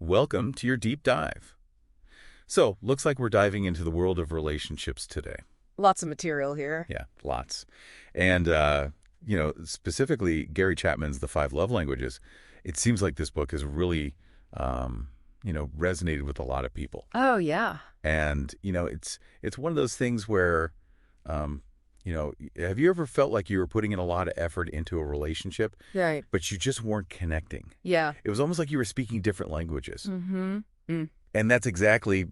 Welcome to your deep dive. So, looks like we're diving into the world of relationships today. Lots of material here. Yeah, lots. And, specifically Gary Chapman's The Five Love Languages. It seems like this book has really, resonated with a lot of people. Oh, yeah. And, it's one of those things where, have you ever felt like you were putting in a lot of effort into a relationship, Right. but you just weren't connecting? Yeah. It was almost like you were speaking different languages. Mm-hmm. Mm. And that's exactly,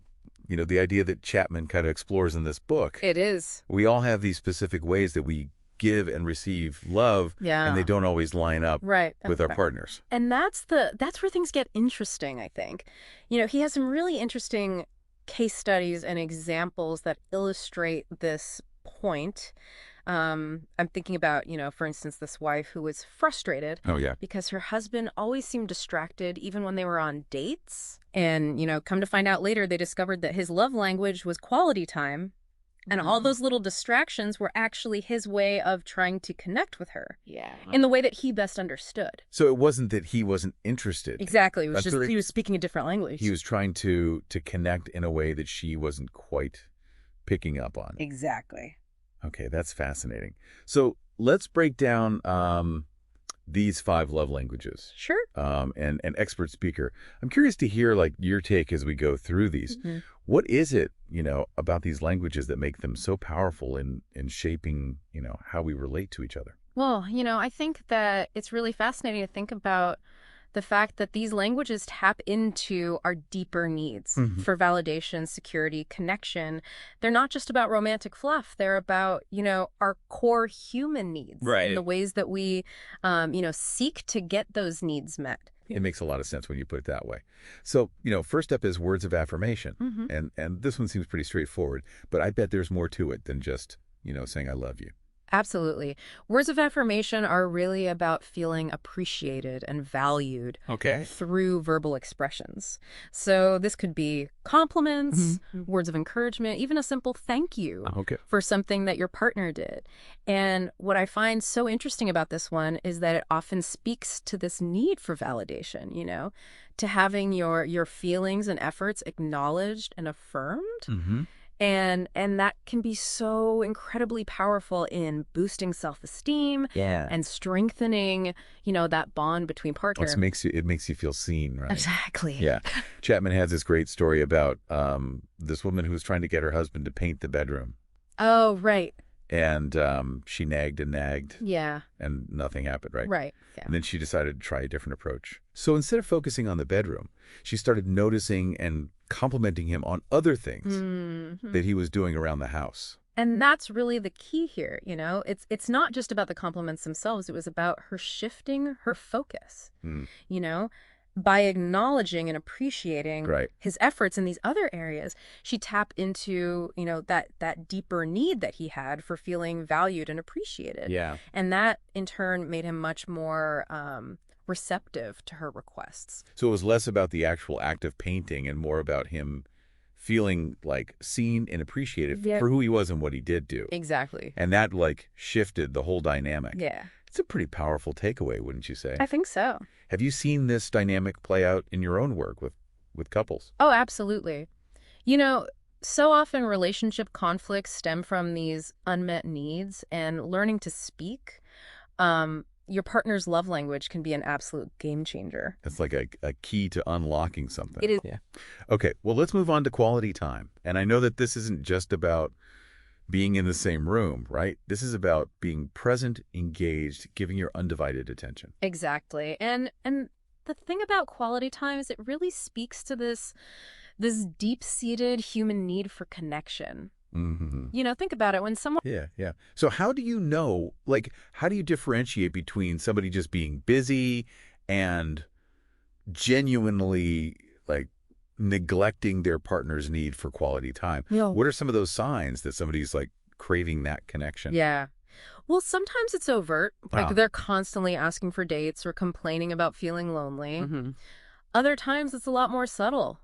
the idea that Chapman kind of explores in this book. It is. We all have these specific ways that we give and receive love, Yeah. and they don't always line up Right. with our partners. And that's where things get interesting, I think. He has some really interesting case studies and examples that illustrate this point. I'm thinking about, for instance, this wife who was frustrated Oh, yeah. because her husband always seemed distracted even when they were on dates. And, come to find out later, they discovered that his love language was quality time. And all those little distractions were actually his way of trying to connect with her. Yeah. In the way that he best understood. So it wasn't that he wasn't interested. Exactly. It was That's just right. he was speaking a different language. He was trying to connect in a way that she wasn't quite picking up on. Exactly. Okay, that's fascinating. So let's break down these five love languages. Sure. And an expert speaker. I'm curious to hear your take as we go through these. Mm-hmm. What is it, about these languages that make them so powerful in shaping, how we relate to each other? Well, I think that it's really fascinating to think about the fact that these languages tap into our deeper needs for validation, security, connection. They're not just about romantic fluff. They're about, our core human needs. Right. And the ways that we, seek to get those needs met. It makes a lot of sense when you put it that way. So, first up is words of affirmation. Mm-hmm. And this one seems pretty straightforward, but I bet there's more to it than just, saying I love you. Absolutely. Words of affirmation are really about feeling appreciated and valued through verbal expressions. So this could be compliments, words of encouragement, even a simple thank you for something that your partner did. And what I find so interesting about this one is that it often speaks to this need for validation, to having your feelings and efforts acknowledged and affirmed. Mm-hmm. And that can be so incredibly powerful in boosting self-esteem and strengthening, that bond between partners. It makes you feel seen, right? Exactly. Yeah. Chapman has this great story about this woman who was trying to get her husband to paint the bedroom. Oh, right. And she nagged and nagged. Yeah. And nothing happened, right? Right. Yeah. And then she decided to try a different approach. So instead of focusing on the bedroom, she started noticing and complimenting him on other things that he was doing around the house. And that's really the key here, It's not just about the compliments themselves. It was about her shifting her focus, By acknowledging and appreciating his efforts in these other areas, she tapped into, that deeper need that he had for feeling valued and appreciated. Yeah. And that, in turn, made him much more receptive to her requests. So it was less about the actual act of painting and more about him feeling seen and appreciated for who he was and what he did do. Exactly. And that shifted the whole dynamic. Yeah. It's a pretty powerful takeaway, wouldn't you say? I think so. Have you seen this dynamic play out in your own work with couples? Oh, absolutely. So often relationship conflicts stem from these unmet needs, and learning to speak your partner's love language can be an absolute game changer. It's like a key to unlocking something. It is. Yeah. Okay, well, let's move on to quality time. And I know that this isn't just about being in the same room, right? This is about being present, engaged, giving your undivided attention. Exactly. And the thing about quality time is it really speaks to this deep-seated human need for connection. Mm-hmm. Think about it. When someone... Yeah. So how do you know, how do you differentiate between somebody just being busy and genuinely, neglecting their partner's need for quality time? Yeah. What are some of those signs that somebody's, craving that connection? Yeah. Well, sometimes it's overt. They're constantly asking for dates or complaining about feeling lonely. Mm-hmm. Other times it's a lot more subtle.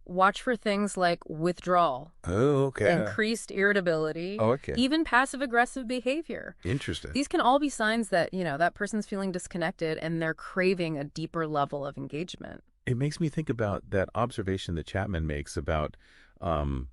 Watch for things like withdrawal. Oh, okay. Increased irritability. Oh, okay. Even passive-aggressive behavior. Interesting. These can all be signs that, that person's feeling disconnected and they're craving a deeper level of engagement. it makes me think about that observation that Chapman makes about um,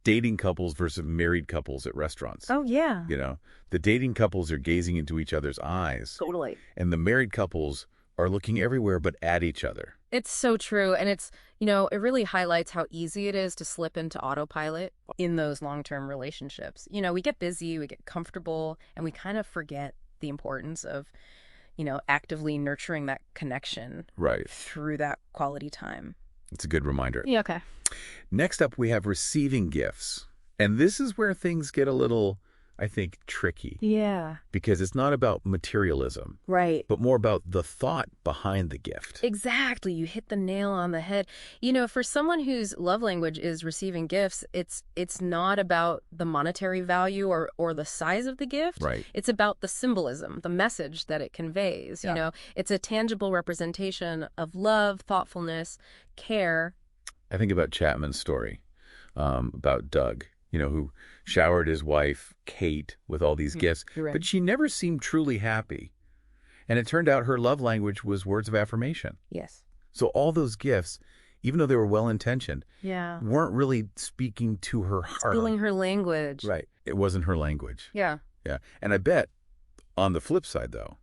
dating couples versus married couples at restaurants. Oh, yeah. You know, the dating couples are gazing into each other's eyes, Totally. and the married couples are looking everywhere but at each other. It's so true. And it's, it really highlights how easy it is to slip into autopilot in those long-term relationships. We get busy, we get comfortable, and we kind of forget the importance of, actively nurturing that connection Right. through that quality time. It's a good reminder. Yeah, okay. Next up, we have receiving gifts. And this is where things get a little, I think, tricky. Yeah. Because it's not about materialism, Right. but more about the thought behind the gift. Exactly. You hit the nail on the head. For someone whose love language is receiving gifts, it's not about the monetary value or the size of the gift. Right. It's about the symbolism, the message that it conveys. Yeah. It's a tangible representation of love, thoughtfulness, care. I think about Chapman's story about Doug, who showered his wife, Kate, with all these gifts, Right. but she never seemed truly happy. And it turned out her love language was words of affirmation. Yes. So all those gifts, even though they were well-intentioned, Yeah. weren't really speaking to her heart. Feeling her language. Right. It wasn't her language. Yeah. Yeah. And I bet on the flip side, though,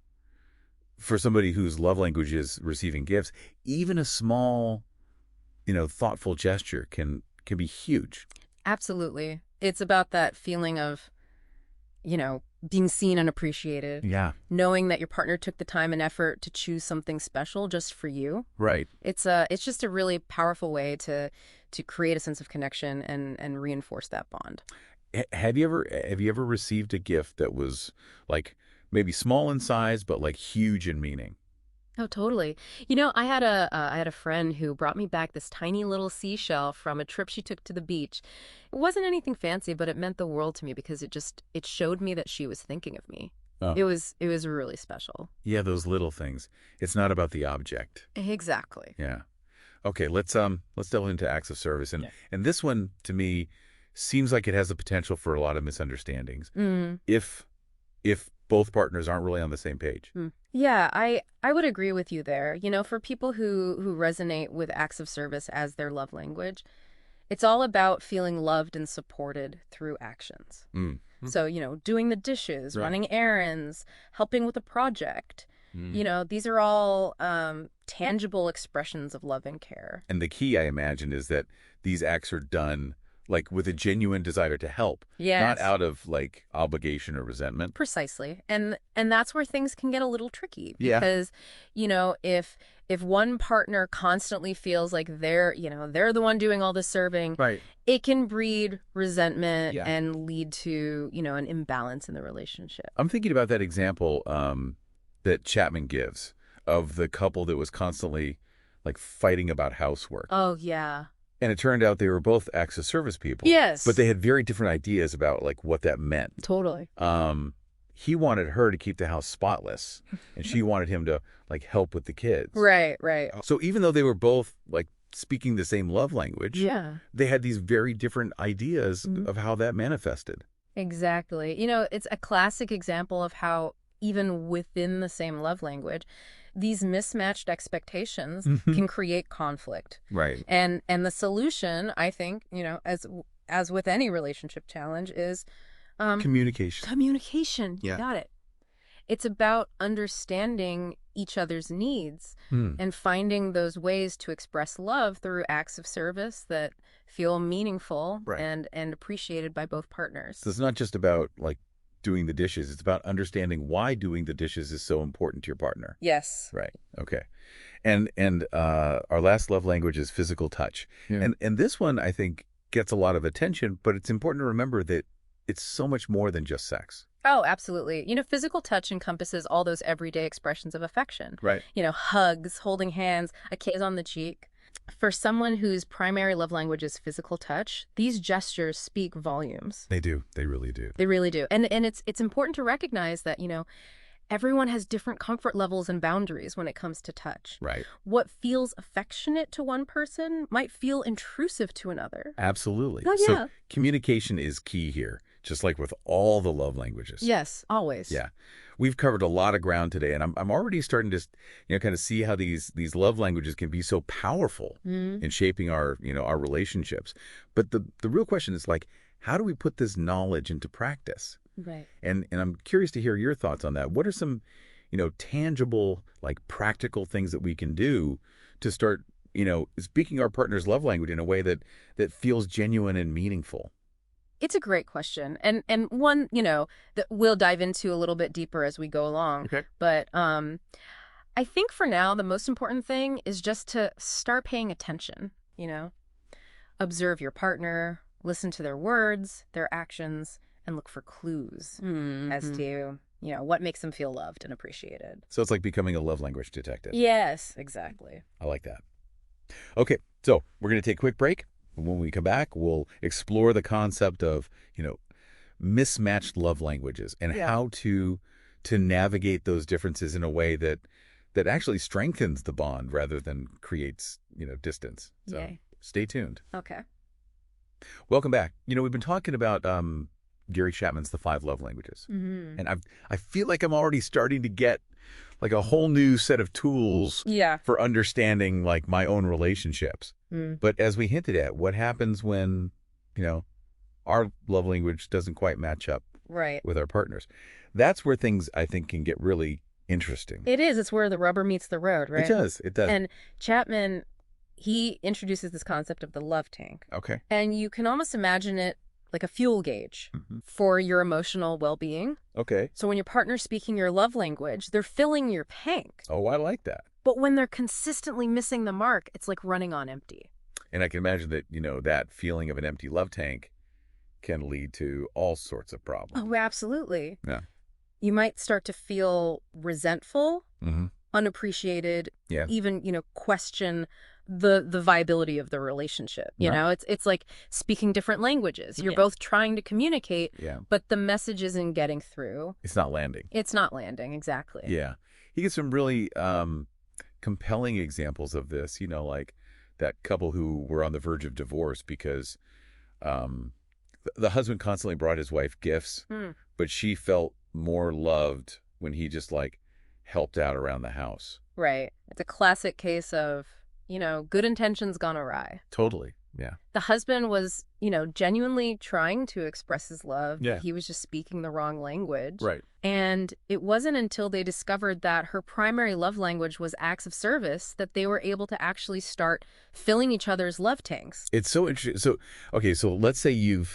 for somebody whose love language is receiving gifts, even a small, thoughtful gesture can be huge. Absolutely. It's about that feeling of, being seen and appreciated. Yeah. Knowing that your partner took the time and effort to choose something special just for you. Right. It's just a really powerful way to create a sense of connection and reinforce that bond. Have you ever received a gift that was like maybe small in size but like huge in meaning? Oh, totally. I had a friend who brought me back this tiny little seashell from a trip she took to the beach. It wasn't anything fancy, but it meant the world to me because it showed me that she was thinking of me. Oh. It was really special. Yeah, those little things. It's not about the object. Exactly. Yeah. Okay, let's delve into acts of service, and this one to me seems like it has the potential for a lot of misunderstandings. Mm. If both partners aren't really on the same page. Yeah, I would agree with you there. For people who resonate with acts of service as their love language, it's all about feeling loved and supported through actions. Mm. So, doing the dishes, Right. running errands, helping with a project. These are all tangible expressions of love and care. And the key, I imagine, is that these acts are done like with a genuine desire to help, Yes. not out of like obligation or resentment. Precisely. And that's where things can get a little tricky Yeah. because, if one partner constantly feels like they're the one doing all the serving, Right. it can breed resentment Yeah. and lead to, an imbalance in the relationship. I'm thinking about that example that Chapman gives of the couple that was constantly like fighting about housework. Oh, yeah. And it turned out they were both acts of service people. Yes. But they had very different ideas about like what that meant. Totally. He wanted her to keep the house spotless, and she wanted him to like help with the kids. Right, right. So even though they were both like speaking the same love language, Yeah. they had these very different ideas of how that manifested. Exactly. It's a classic example of how even within the same love language, these mismatched expectations can create conflict. Right. And the solution, I think, as with any relationship challenge, is Communication. communication. Yeah. You got it. It's about understanding each other's needs and finding those ways to express love through acts of service that feel meaningful Right. and appreciated by both partners. So it's not just about like doing the dishes. It's about understanding why doing the dishes is so important to your partner. Yes. Right. Okay. And our last love language is physical touch. Yeah. And this one, I think, gets a lot of attention, but it's important to remember that it's so much more than just sex. Oh, absolutely. Physical touch encompasses all those everyday expressions of affection. Right. Hugs, holding hands, a kiss on the cheek. For someone whose primary love language is physical touch, these gestures speak volumes. They do. They really do. They really do. And it's important to recognize that, everyone has different comfort levels and boundaries when it comes to touch. Right. What feels affectionate to one person might feel intrusive to another. Absolutely. Oh, yeah. So communication is key here. just like with all the love languages. Yes, always. Yeah. We've covered a lot of ground today, and I'm already starting to, kind of see how these love languages can be so powerful in shaping our, our relationships. But the real question is like, how do we put this knowledge into practice? Right. And I'm curious to hear your thoughts on that. What are some, tangible, like practical things that we can do to start, speaking our partner's love language in a way that feels genuine and meaningful? It's a great question, and one, that we'll dive into a little bit deeper as we go along. Okay. But I think for now, the most important thing is just to start paying attention, observe your partner, listen to their words, their actions, and look for clues as to, what makes them feel loved and appreciated. So it's like becoming a love language detective. Yes, exactly. I like that. Okay, so we're going to take a quick break. When we come back, we'll explore the concept of, mismatched love languages and how to navigate those differences in a way that actually strengthens the bond rather than creates, distance. So Yay. Stay tuned. Okay. Welcome back. We've been talking about Gary Chapman's The 5 Love Languages. And I feel like I'm already starting to get like a whole new set of tools for understanding like my own relationships. But as we hinted at, what happens when, our love language doesn't quite match up with our partners? That's where things, I think, can get really interesting. It is. It's where the rubber meets the road, right? It does. It does. And Chapman, he introduces this concept of the love tank. Okay. And you can almost imagine it like a fuel gauge for your emotional well-being. Okay. So when your partner's speaking your love language, they're filling your tank. Oh, I like that. But when they're consistently missing the mark, it's like running on empty. And I can imagine that, that feeling of an empty love tank can lead to all sorts of problems. Oh, absolutely. Yeah. You might start to feel resentful, unappreciated, even, question the viability of the relationship. You know, it's like speaking different languages. You're both trying to communicate, but the message isn't getting through. It's not landing. It's not landing, exactly. Yeah. You get some really compelling examples of this, like that couple who were on the verge of divorce because the husband constantly brought his wife gifts, but she felt more loved when he just like helped out around the house. Right. It's a classic case of, good intentions gone awry. Totally. Yeah. The husband was, genuinely trying to express his love. Yeah. He was just speaking the wrong language. Right. And it wasn't until they discovered that her primary love language was acts of service that they were able to actually start filling each other's love tanks. It's so interesting. So, okay, so let's say you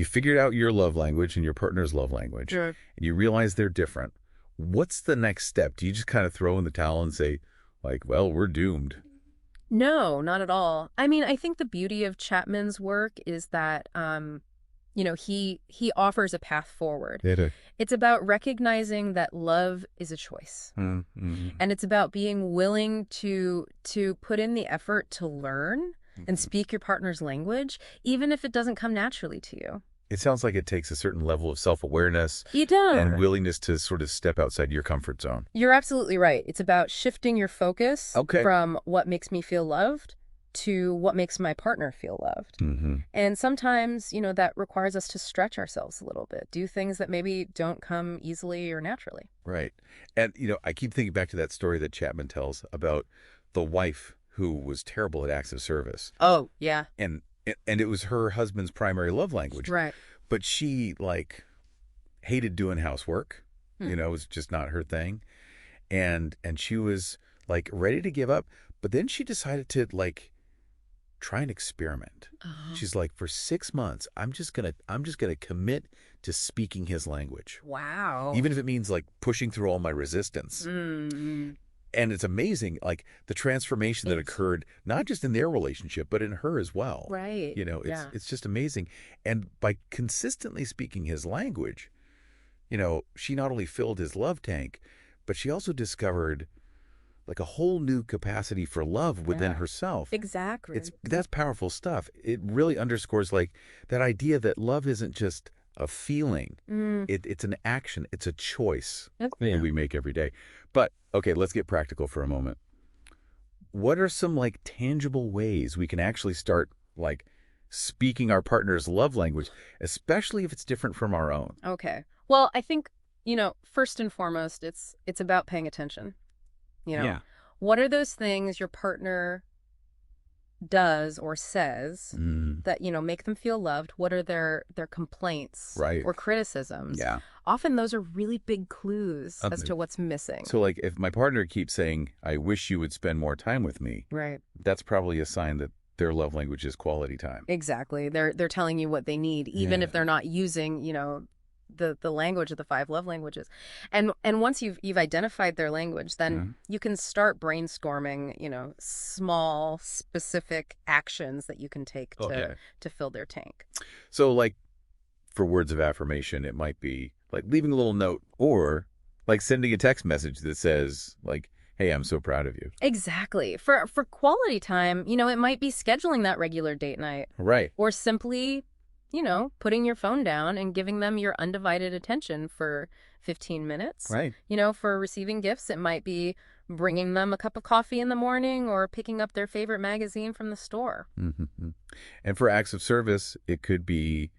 figured out your love language and your partner's love language, and you realize they're different. What's the next step? Do you just kind of throw in the towel and say, like, well, we're doomed? No, not at all. I mean, I think the beauty of Chapman's work is that, he offers a path forward. It's about recognizing that love is a choice. And it's about being willing to put in the effort to learn and speak your partner's language, even if it doesn't come naturally to you. It sounds like it takes a certain level of self-awareness and willingness to sort of step outside your comfort zone. You're absolutely right. It's about shifting your focus from what makes me feel loved to what makes my partner feel loved. And sometimes, that requires us to stretch ourselves a little bit, do things that maybe don't come easily or naturally. Right. And, I keep thinking back to that story that Chapman tells about the wife who was terrible at acts of service. Oh, yeah. And it was her husband's primary love language. Right. But she, like, hated doing housework. It was just not her thing. And she was, like, ready to give up. But then she decided to, like, try and experiment. She's like, for 6 months, I'm just gonna commit to speaking his language. Wow. Even if it means, like, pushing through all my resistance. And it's amazing, like, the transformation that occurred, not just in their relationship, but in her as well. Right. It's just amazing. And by consistently speaking his language, she not only filled his love tank, but she also discovered, like, a whole new capacity for love within herself. Exactly. That's powerful stuff. It really underscores, like, that idea that love isn't just a feeling. It's an action. It's a choice that we make every day. But, okay, let's get practical for a moment. What are some, like, tangible ways we can actually start, like, speaking our partner's love language, especially if it's different from our own? Okay. Well, I think, first and foremost, it's about paying attention. Yeah. What are those things your partner does or says that, make them feel loved? What are their complaints or criticisms? Yeah. Often those are really big clues as to what's missing. So like if my partner keeps saying, I wish you would spend more time with me, right, that's probably a sign that their love language is quality time. Exactly. They're telling you what they need, even if they're not using, the language of the 5 love languages. And once you've identified their language, then you can start brainstorming, small, specific actions that you can take to fill their tank. So like for words of affirmation, it might be like leaving a little note or like sending a text message that says like, hey, I'm so proud of you. Exactly. For quality time, it might be scheduling that regular date night. Right. Or simply putting your phone down and giving them your undivided attention for 15 minutes. Right. For receiving gifts, it might be bringing them a cup of coffee in the morning or picking up their favorite magazine from the store. Mm-hmm. And for acts of service, it could be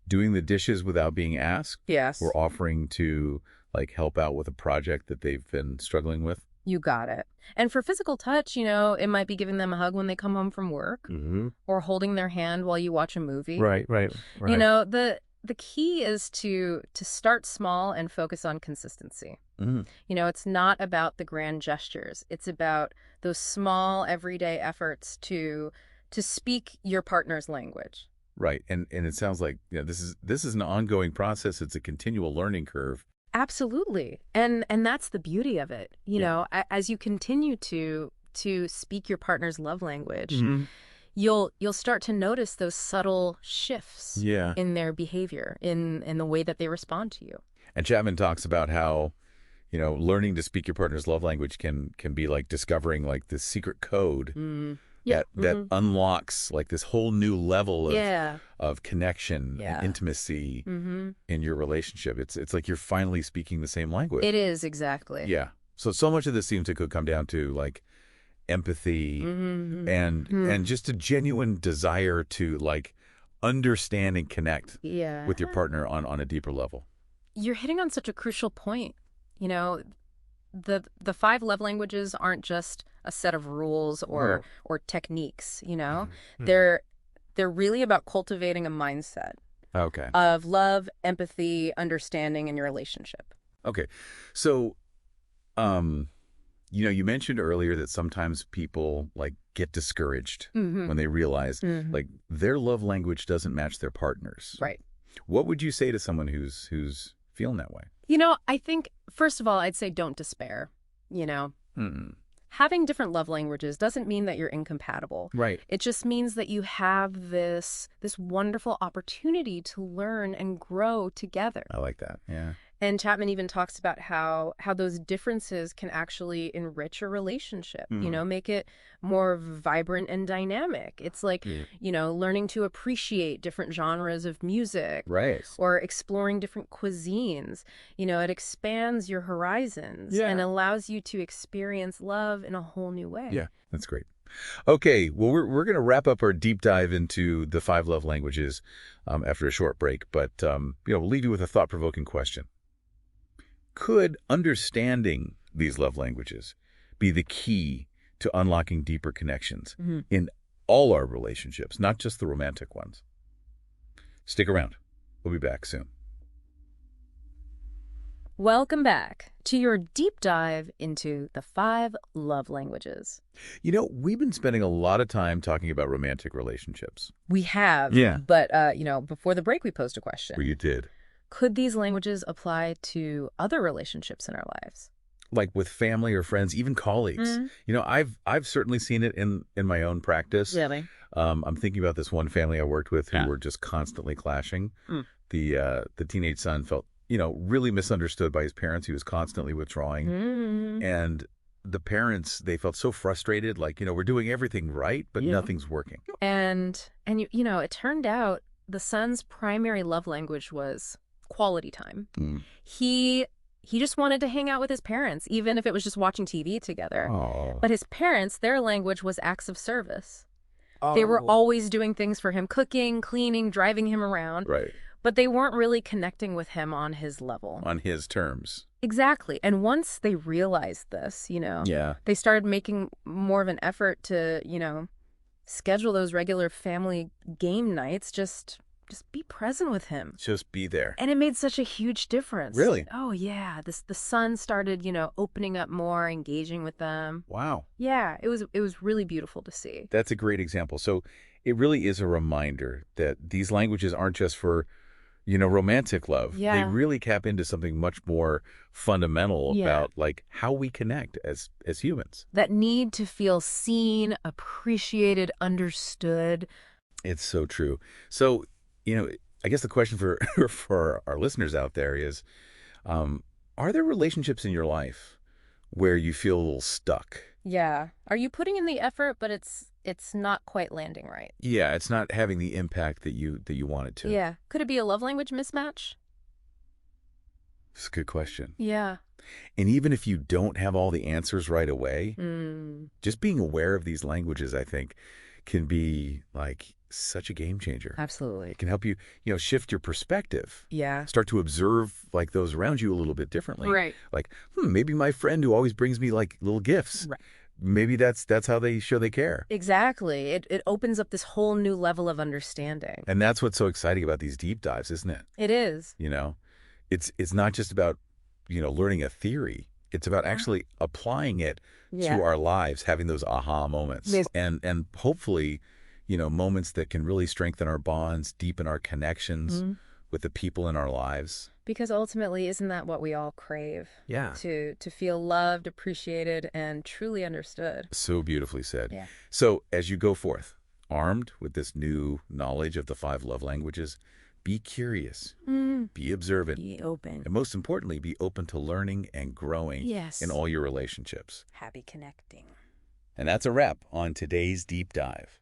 doing the dishes without being asked. Yes. Or offering to like help out with a project that they've been struggling with. You got it. And for physical touch, it might be giving them a hug when they come home from work or holding their hand while you watch a movie. Right. The key is to start small and focus on consistency. It's not about the grand gestures. It's about those small everyday efforts to speak your partner's language. Right. And it sounds like this is an ongoing process. It's a continual learning curve. Absolutely. And that's the beauty of it. As you continue to speak your partner's love language, you'll start to notice those subtle shifts in their behavior, in the way that they respond to you. And Chapman talks about how, learning to speak your partner's love language can be like discovering like this secret code that unlocks like this whole new level of connection and intimacy in your relationship. It's like you're finally speaking the same language. It is, exactly. Yeah. So much of this seems to come down to like empathy and just a genuine desire to like understand and connect with your partner on a deeper level. You're hitting on such a crucial point. The 5 love languages aren't just a set of rules or techniques, They're really about cultivating a mindset of love, empathy, understanding in your relationship. Okay. So you mentioned earlier that sometimes people like get discouraged when they realize like their love language doesn't match their partner's. Right. What would you say to someone who's feeling that way? I think, first of all, I'd say don't despair. Having different love languages doesn't mean that you're incompatible. Right. It just means that you have this wonderful opportunity to learn and grow together. I like that. Yeah. And Chapman even talks about how those differences can actually enrich a relationship, make it more vibrant and dynamic. It's like, learning to appreciate different genres of music. Right. Or exploring different cuisines. It expands your horizons and allows you to experience love in a whole new way. Yeah, that's great. Okay, well, we're going to wrap up our deep dive into the 5 love languages after a short break, but we'll leave you with a thought-provoking question. Could understanding these love languages be the key to unlocking deeper connections in all our relationships, not just the romantic ones? Stick around. We'll be back soon. Welcome back to your deep dive into the 5 love languages. We've been spending a lot of time talking about romantic relationships. We have. Yeah. But, before the break, we posed a question. Well, you did. Could these languages apply to other relationships in our lives? Like with family or friends, even colleagues. I've certainly seen it in my own practice. Really? I'm thinking about this one family I worked with who were just constantly clashing. The teenage son felt, really misunderstood by his parents. He was constantly withdrawing. And the parents, they felt so frustrated, like, we're doing everything right, but nothing's working. And it turned out the son's primary love language was quality time. He just wanted to hang out with his parents, even if it was just watching TV together. Aww. But his parents, their language was acts of service. They were always doing things for him, cooking, cleaning, driving him around. Right. But they weren't really connecting with him on his level. On his terms. Exactly. And once they realized this, Yeah. they started making more of an effort to, schedule those regular family game nights, just be present with him. Just be there. And it made such a huge difference. Really? Oh, yeah. The son started, opening up more, engaging with them. Wow. Yeah, it was really beautiful to see. That's a great example. So it really is a reminder that these languages aren't just for, romantic love. Yeah. They really cap into something much more fundamental about like how we connect as humans. That need to feel seen, appreciated, understood. It's so true. So, I guess the question for for our listeners out there is, are there relationships in your life where you feel a little stuck? Yeah. Are you putting in the effort, but it's not quite landing right? Yeah, it's not having the impact that you want it to. Yeah. Could it be a love language mismatch? It's a good question. Yeah. And even if you don't have all the answers right away, just being aware of these languages, I think, can be like such a game changer. Absolutely. It can help you, shift your perspective. Yeah. Start to observe like those around you a little bit differently. Right. Like, maybe my friend who always brings me like little gifts. Right. Maybe that's how they show they care. Exactly. It opens up this whole new level of understanding. And that's what's so exciting about these deep dives, isn't it? It is. It's not just about, learning a theory. It's about actually applying it to our lives, having those aha moments. Yes. And hopefully, moments that can really strengthen our bonds, deepen our connections with the people in our lives. Because ultimately, isn't that what we all crave? Yeah. To feel loved, appreciated, and truly understood. So beautifully said. Yeah. So as you go forth, armed with this new knowledge of the 5 love languages, be curious, be observant, Be open. and most importantly, be open to learning and growing in all your relationships. Happy connecting. And that's a wrap on today's deep dive.